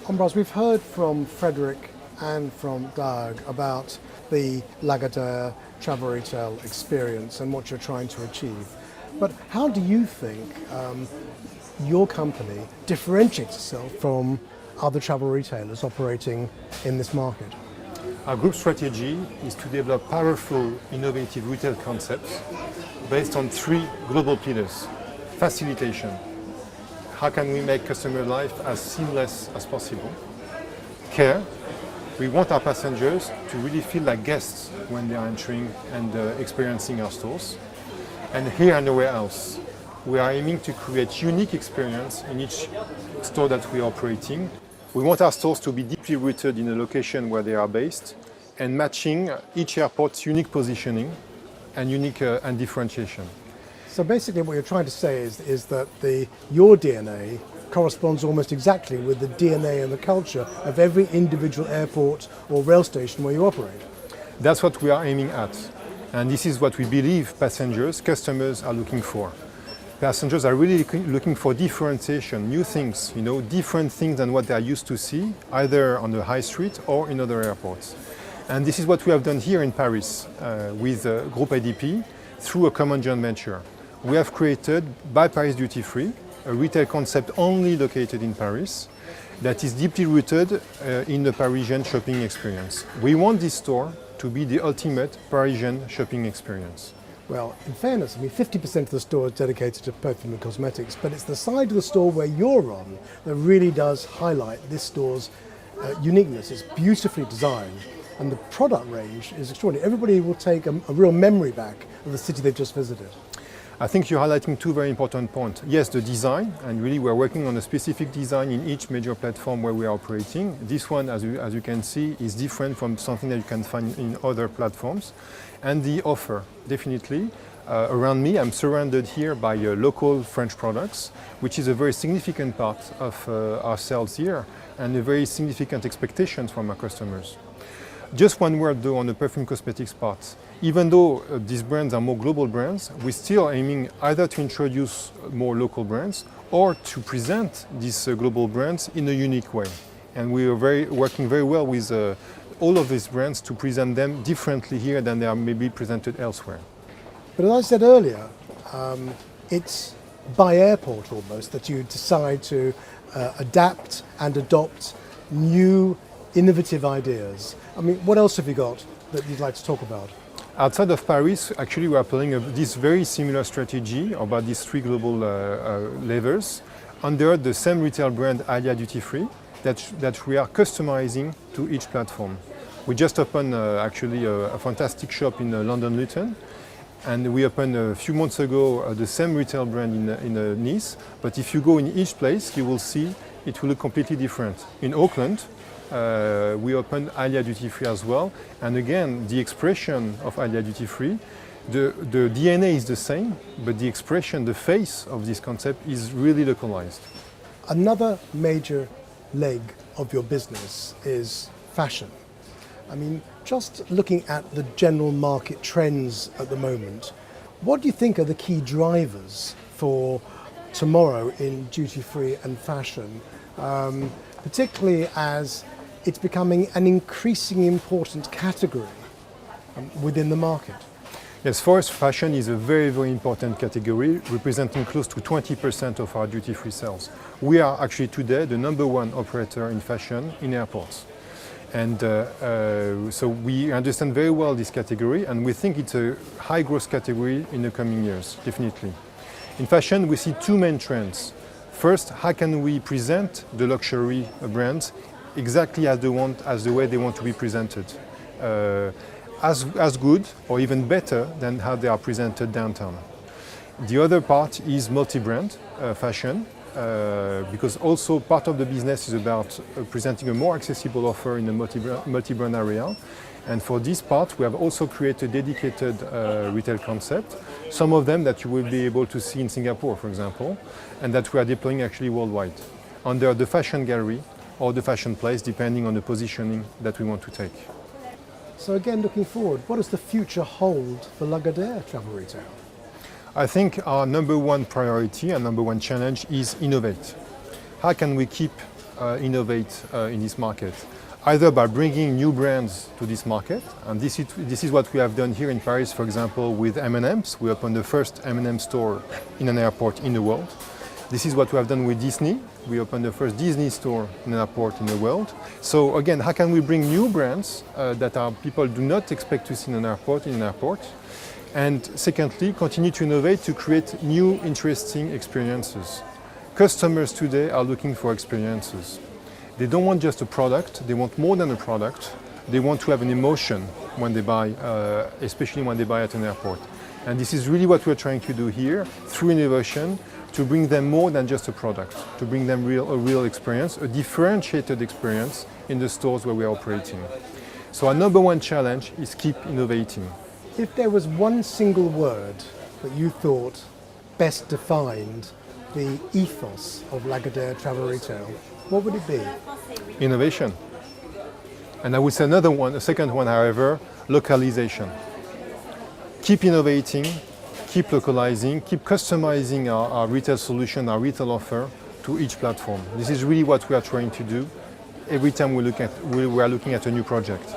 Ambroise, we've heard from Frederick and from Doug about the Lagardère travel retail experience and what you're trying to achieve. But how do you think your company differentiates itself from other travel retailers operating in this market? Our group strategy is to develop powerful, innovative retail concepts based on three global pillars. Facilitation. How can we make customer life as seamless as possible? Care. We want our passengers to really feel like guests when they are entering and experiencing our stores. And here and nowhere else, we are aiming to create unique experience in each store that we are operating. We want our stores to be deeply rooted in a location where they are based and matching each airport's unique positioning and unique and differentiation. So basically what you're trying to say is that your DNA corresponds almost exactly with the DNA and the culture of every individual airport or rail station where you operate. That's what we are aiming at. And this is what we believe passengers, customers are looking for. Passengers are really looking for differentiation, new things, different things than what they are used to see, either on the high street or in other airports. And this is what we have done here in Paris with Groupe ADP through a common joint venture. We have created, by Paris Duty Free, a retail concept only located in Paris that is deeply rooted in the Parisian shopping experience. We want this store to be the ultimate Parisian shopping experience. Well, in fairness, 50% of the store is dedicated to perfume and cosmetics, but it's the side of the store where you're on that really does highlight this store's uniqueness. It's beautifully designed and the product range is extraordinary. Everybody will take a real memory back of the city they've just visited. I think you're highlighting two very important points. Yes, the design, and really we're working on a specific design in each major platform where we are operating. This one, as you can see, is different from something that you can find in other platforms. And the offer, definitely. Around me, I'm surrounded here by local French products, which is a very significant part of our sales here and a very significant expectations from our customers. Just one word though on the perfume cosmetics part. Even though these brands are more global brands, we're still aiming either to introduce more local brands or to present these global brands in a unique way. And we are working very well with all of these brands to present them differently here than they are maybe presented elsewhere. But as I said earlier, it's by airport almost that you decide to adapt and adopt new innovative ideas. What else have you got that you'd like to talk about? Outside of Paris, actually we are applying this very similar strategy about these three global levers under the same retail brand Alia Duty Free that we are customizing to each platform. We just opened actually a fantastic shop in London Luton, and we opened a few months ago the same retail brand in Nice, but if you go in each place you will see it will look completely different. In Auckland, we opened Alia Duty Free as well, and again the expression of Alia Duty Free, the DNA is the same, but the expression, the face of this concept is really localized. Another major leg of your business is fashion. Just looking at the general market trends at the moment, what do you think are the key drivers for tomorrow in duty free and fashion, particularly as it's becoming an increasingly important category within the market? Yes, for us, fashion is a very, very important category, representing close to 20% of our duty-free sales. We are actually today the #1 operator in fashion in airports. And so we understand very well this category, and we think it's a high growth category in the coming years, definitely. In fashion, we see two main trends. First, how can we present the luxury brands exactly as the way they want to be presented? As good or even better than how they are presented downtown. The other part is multi-brand fashion, because also part of the business is about presenting a more accessible offer in the multi-brand area. And for this part, we have also created a dedicated retail concept, some of them that you will be able to see in Singapore, for example, and that we are deploying actually worldwide, under the fashion gallery or the fashion place, depending on the positioning that we want to take. So again, looking forward, what does the future hold for Lagardère travel retail? I think our #1 priority and #1 challenge is innovate. how can we keep innovate in this market? Either by bringing new brands to this market, and this is what we have done here in Paris, for example, with M&M's. We opened the first M&M store in an airport in the world. This is what we have done with Disney. We opened the first Disney store in an airport in the world. So again, how can we bring new brands that people do not expect to see in an airport, And secondly, continue to innovate to create new interesting experiences. Customers today are looking for experiences. They don't want just a product, they want more than a product. They want to have an emotion when they buy, especially when they buy at an airport. And this is really what we're trying to do here through innovation, to bring them more than just a product, to bring them a real experience, a differentiated experience in the stores where we are operating. So our number one challenge is keep innovating. If there was one single word that you thought best defined the ethos of Lagardère Travel Retail, what would it be? Innovation. And I would say another one, a second one, however, localization. Keep innovating, keep localizing, keep customizing our retail solution, our retail offer to each platform. This is really what we are trying to do every time we are looking at a new project.